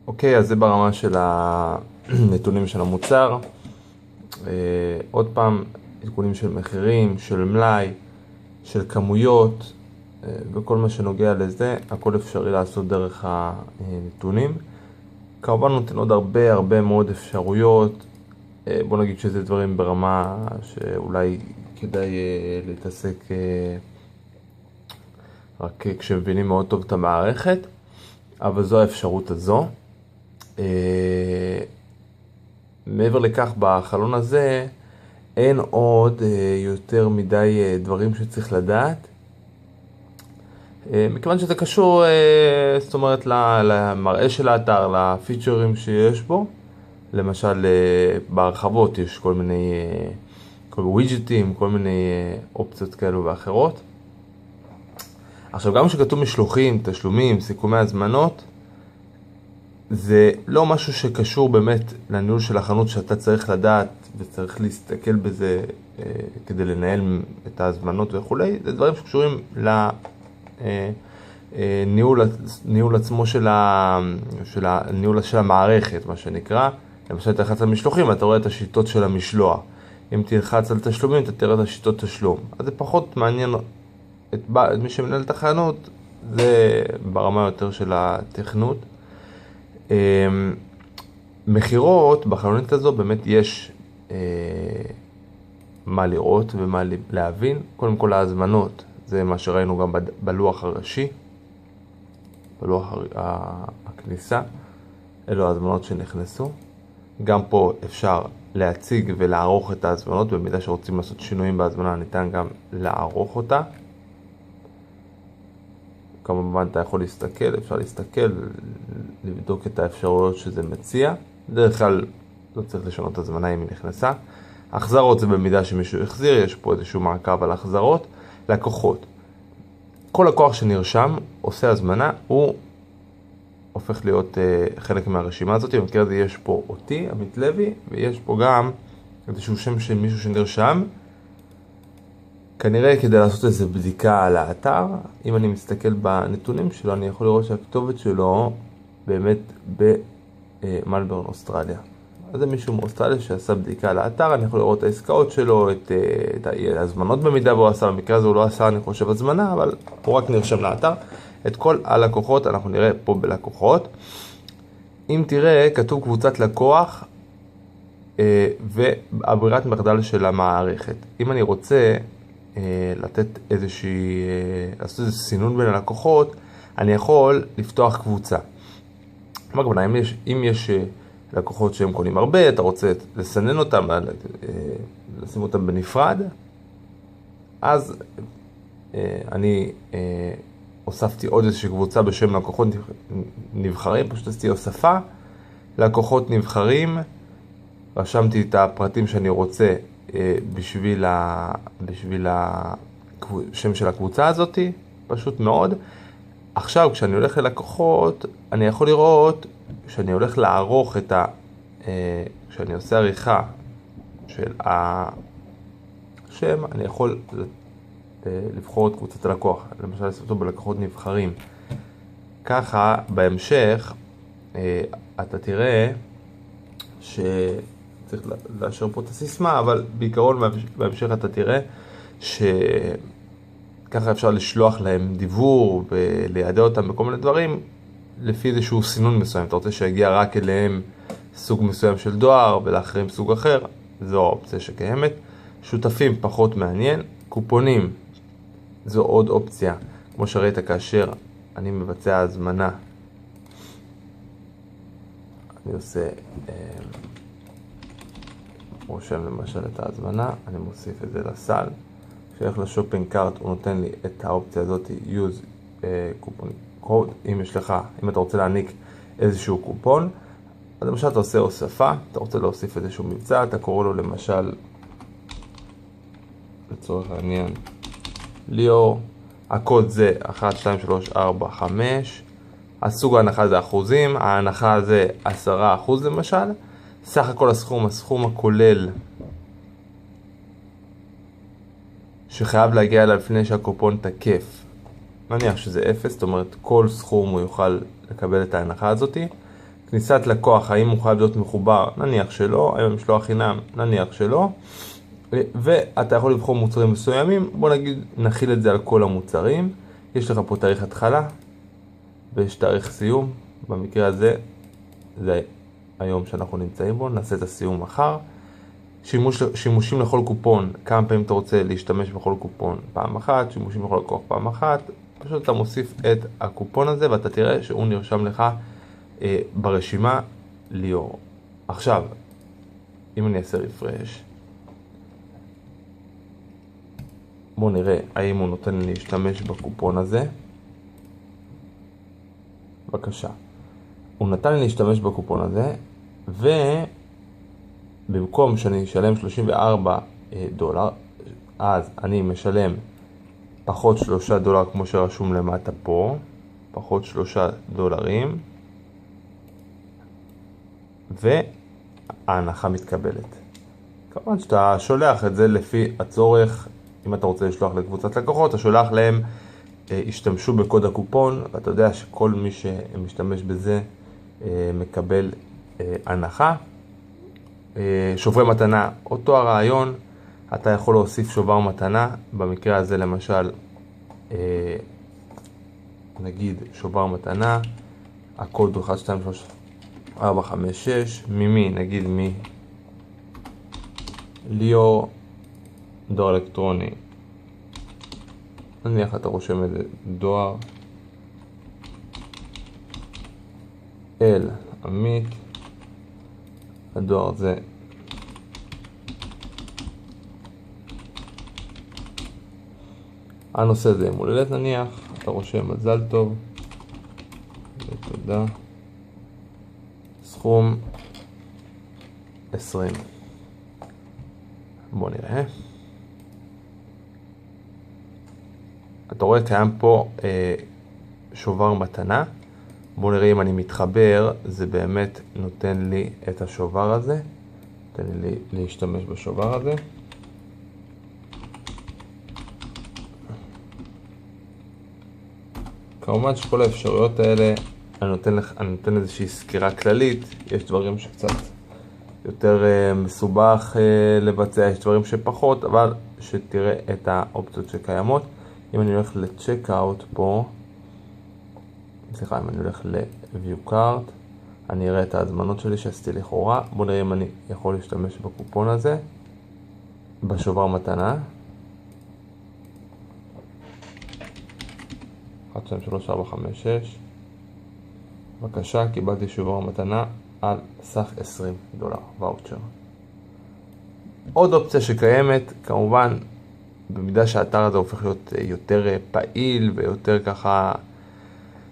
אוקיי, אז זה ברמה של הנתונים של המוצר. עוד פעם, עדכונים של מחירים, של מלאי, של כמויות, וכל מה שנוגע לזה, הכל אפשרי לעשות דרך הנתונים. כמובן נותן עוד הרבה מאוד אפשרויות. בוא נגיד שזה דברים ברמה שאולי כדאי להתעסק רק כשמבינים מאוד טוב את המערכת, אבל זו האפשרות הזו. מעבר לכך, בחלון הזה אין עוד יותר מדי דברים שצריך לדעת, מכיוון שזה קשור, זאת אומרת, למראה של האתר, לפיצ'רים שיש בו. למשל, בהרחבות יש כל מיני ווידג'טים, כל מיני אופציות כאלו ואחרות. עכשיו, גם כשכתוב משלוחים, תשלומים, סיכומי הזמנות, זה לא משהו שקשור באמת לניהול של החנות שאתה צריך לדעת וצריך להסתכל בזה כדי לנהל את ההזמנות וכולי. זה דברים שקשורים לניהול עצמו של הניהול של המערכת, מה שנקרא. למשל, תלחץ על משלוחים, אתה רואה את השיטות של המשלוח. אם תלחץ על תשלומים, אתה תראה את השיטות תשלום. אז זה פחות מעניין את מי שמנהל את החנות, זה ברמה יותר של התכנות. מחירות, בחלונית הזו באמת יש מה לראות ומה להבין. קודם כל, ההזמנות, זה מה שראינו גם בלוח הראשי, בלוח הכניסה. אלו ההזמנות שנכנסו. גם פה אפשר להציג ולערוך את ההזמנות, במידה שרוצים לעשות שינויים בהזמנה ניתן גם לערוך אותה. כמובן אתה יכול להסתכל, אפשר להסתכל, לבדוק את האפשרויות שזה מציע. בדרך כלל לא צריך לשנות הזמנה אם היא נכנסה. החזרות זה במידה שמישהו החזיר, יש פה איזשהו מעקב על החזרות. לקוחות, כל לקוח שנרשם, עושה הזמנה, הוא הופך להיות חלק מהרשימה הזאת. במקרה הזה יש פה אותי, עמית לוי, ויש פה גם איזשהו שם של מישהו שנרשם. כנראה כדי לעשות איזו בדיקה על האתר, אם אני מסתכל בנתונים שלו, אני יכול לראות שהכתובת שלו באמת במלבורן, אוסטרליה. אז זה מישהו מאוסטרליה שעשה בדיקה על האתר, אני יכול לראות את העסקאות שלו, את ההזמנות במידה והוא עשה. במקרה הזה הוא לא עשה, אני חושב, הזמנה, אבל הוא רק נרשם לאתר. את כל הלקוחות אנחנו נראה פה בלקוחות. אם תראה, כתוב קבוצת לקוח והברירת מחדל של המערכת. אם אני רוצה לתת לעשות איזה סינון בין הלקוחות, אני יכול לפתוח קבוצה. מה הכוונה? אם יש לקוחות שהם קונים הרבה, אתה רוצה לסנן אותם, לשים אותם בנפרד, אז אני הוספתי עוד איזושהי קבוצה בשם לקוחות נבחרים, פשוט עשיתי הוספה, לקוחות נבחרים, רשמתי את הפרטים שאני רוצה בשביל השם של הקבוצה הזאת, פשוט מאוד. עכשיו, כשאני הולך ללקוחות, אני יכול לראות שאני הולך לערוך את כשאני עושה עריכה של השם, אני יכול לבחור את קבוצת הלקוח, למשל לעשות אותו בלקוחות נבחרים. ככה, בהמשך, אתה תראה שצריך לאשר פה את הסיסמה, אבל בעיקרון בהמשך אתה תראה שככה אפשר לשלוח להם דיוור וליידע אותם בכל מיני דברים, לפי איזשהו סינון מסוים. אתה רוצה שיגיע רק אליהם סוג מסוים של דואר ולאחרים סוג אחר, זו האופציה שקיימת. שותפים פחות מעניין. קופונים, זו עוד אופציה. כמו שראית, כאשר אני מבצע הזמנה, אני עושה רושם למשל את ההזמנה, אני מוסיף את זה לסל. כשהולך לשופינג קארט הוא נותן לי את האופציה הזאת, use קופון קוד. אם אתה רוצה להעניק איזשהו קופון, אז למשל אתה עושה הוספה, אתה רוצה להוסיף איזשהו מבצע, אתה קורא לו למשל, לצורך העניין, ליאור, הקוד זה 1, 2, 3, 4, 5, הסוג ההנחה זה אחוזים, ההנחה זה 10% למשל, סך הכל הסכום הכולל שחייב להגיע אליו לפני שהקופון תקף, נניח שזה 0, זאת אומרת כל סכום הוא יוכל לקבל את ההנחה הזאת, כניסת לקוח, האם הוא חייב להיות מחובר, נניח שלא, האם המשלוח חינם, נניח שלא, ואתה יכול לבחור מוצרים מסוימים, בוא נגיד, נכיל את זה על כל המוצרים, יש לך פה תאריך התחלה, ויש תאריך סיום, במקרה הזה, זה היום שאנחנו נמצאים בו, נעשה את הסיום מחר, שימושים לכל קופון, כמה פעמים אתה רוצה להשתמש בכל קופון פעם אחת, שימושים לכל לקוח פעם אחת, פשוט אתה מוסיף את הקופון הזה ואתה תראה שהוא נרשם לך ברשימה ליאור. עכשיו, אם אני אעשה רפרש, בואו נראה האם הוא נותן לי להשתמש בקופון הזה. בבקשה. הוא נתן לי להשתמש בקופון הזה, ובמקום שאני אשלם $34, אז אני משלם פחות $3 כמו שרשום למטה פה, פחות $3, וההנחה מתקבלת. כמובן שאתה שולח את זה לפי הצורך, אם אתה רוצה לשלוח לקבוצת לקוחות, אתה שולח להם, השתמשו בקוד הקופון, ואתה יודע שכל מי שמשתמש בזה מקבל הנחה. שוברי מתנה, אותו הרעיון, אתה יכול להוסיף שובר מתנה, במקרה הזה למשל, נגיד שובר מתנה, הקוד הוא 1, 2, 3, 4, 5, 6, ממי, נגיד ליאור, דואר אלקטרוני, נניח אתה רושם את זה, דואר אל עמית, הדואר זה הנושא זה יום הולדת נניח, אתה רושם מזל טוב, ותודה, סכום 20. בוא נראה. אתה רואה קיים פה שובר מתנה. בוא נראה אם אני מתחבר, זה באמת נותן לי את השובר הזה. נותן לי להשתמש בשובר הזה. כמובן שכל האפשרויות האלה, אני נותן איזושהי סקירה כללית. יש דברים שקצת יותר מסובך לבצע, יש דברים שפחות, אבל שתראה את האופציות שקיימות. אם אני הולך ל-Checkout פה, אם אני הולך ל-View Cart, אני אראה את ההזמנות שלי שעשיתי לכאורה. בואו נראה אם אני יכול להשתמש בקופון הזה, בשובר מתנה. 1, 2, 3, 4, 5, 6. בבקשה, קיבלתי שובר מתנה על סך $20, ואוצ'ר. עוד אופציה שקיימת, כמובן, במידה שהאתר הזה הופך להיות יותר פעיל ויותר ככה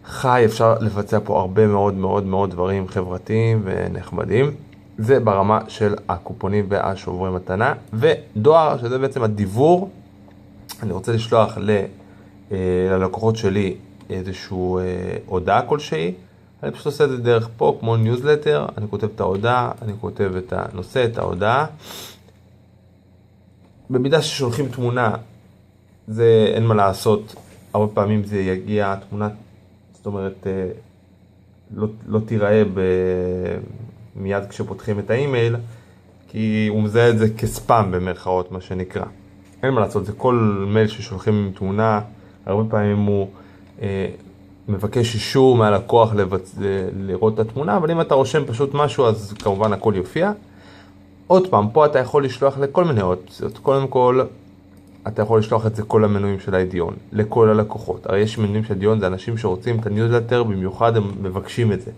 חי, אפשר לבצע פה הרבה מאוד מאוד מאוד דברים חברתיים ונחמדים. זה ברמה של הקופונים והשוברי מתנה. ודואר, שזה בעצם הדיבור, אני רוצה לשלוח ללקוחות שלי איזשהו הודעה כלשהי. אני פשוט עושה את זה דרך פה, כמו ניוזלטר, אני כותב את ההודעה, אני כותב את הנושא, את ההודעה. במידה ששולחים תמונה, זה אין מה לעשות, הרבה פעמים זה יגיע, תמונה, זאת אומרת, לא תיראה מיד כשפותחים את האימייל, כי הוא מזהה את זה כספאם במרכאות, מה שנקרא. אין מה לעשות, זה כל מייל ששולחים עם תמונה, הרבה פעמים הוא מבקש אישור מהלקוח לראות את התמונה, אבל אם אתה רושם פשוט משהו, אז כמובן הכל יופיע. עוד פעם, פה אתה יכול לשלוח לכל מיני אופציות. קודם כל, אתה יכול לשלוח את זה כל המנויים של האידיון, לכל הלקוחות. הרי יש מנויים של האידיון, זה אנשים שרוצים את הניוזלטר, במיוחד הם מבקשים את זה.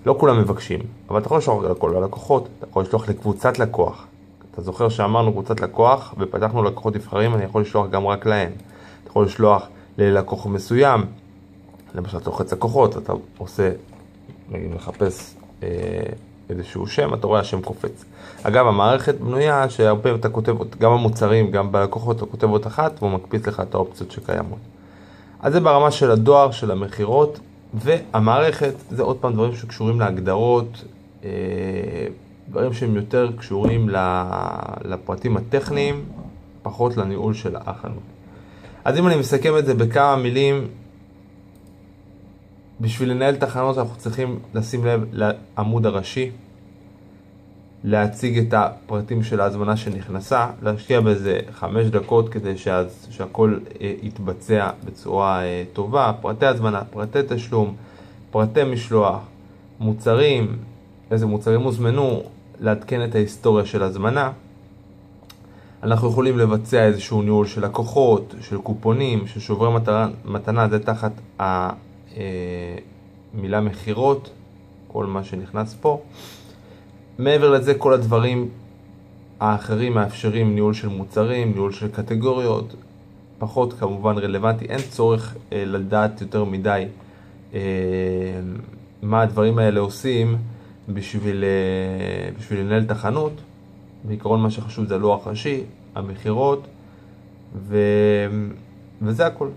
לא כולם מבקשים, אבל אתה יכול לשלוח לכל הלקוחות, אתה יכול לשלוח לקבוצת לקוח. אתה זוכר שאמרנו קבוצת לקוח, ופתחנו לקוחות נבחרים, אני יכול לשלוח גם רק להם. אתה יכול לשלוח ללקוח מסוים, למשל אתה לוחץ לקוחות, אתה עושה, נגיד מחפש איזשהו שם, אתה רואה השם קופץ. אגב, המערכת בנויה שהרבה פעמים אתה כותב, גם המוצרים, גם בלקוחות, אתה כותב עוד אחת, והוא מקפיץ לך את האופציות שקיימות. אז זה ברמה של הדואר, של המחירות, והמערכת זה עוד פעם דברים שקשורים להגדרות, דברים שהם יותר קשורים לפרטים הטכניים, פחות לניהול של החנות. אז אם אני מסכם את זה בכמה מילים, בשביל לנהל תחנות אנחנו צריכים לשים לב לעמוד הראשי, להציג את הפרטים של ההזמנה שנכנסה, להשקיע בזה 5 דקות כדי שהכל יתבצע בצורה טובה, פרטי הזמנה, פרטי תשלום, פרטי משלוח, מוצרים, איזה מוצרים הוזמנו, לעדכן את ההיסטוריה של הזמנה. אנחנו יכולים לבצע איזשהו ניהול של לקוחות, של קופונים, של שוברי מתנה, זה תחת המילה מחירות, כל מה שנכנס פה. מעבר לזה, כל הדברים האחרים מאפשרים ניהול של מוצרים, ניהול של קטגוריות, פחות כמובן רלוונטי, אין צורך לדעת יותר מדי מה הדברים האלה עושים בשביל לנהל תחנות. בעיקרון מה שחשוב זה הלוח ראשי, המחירות, וזה הכל.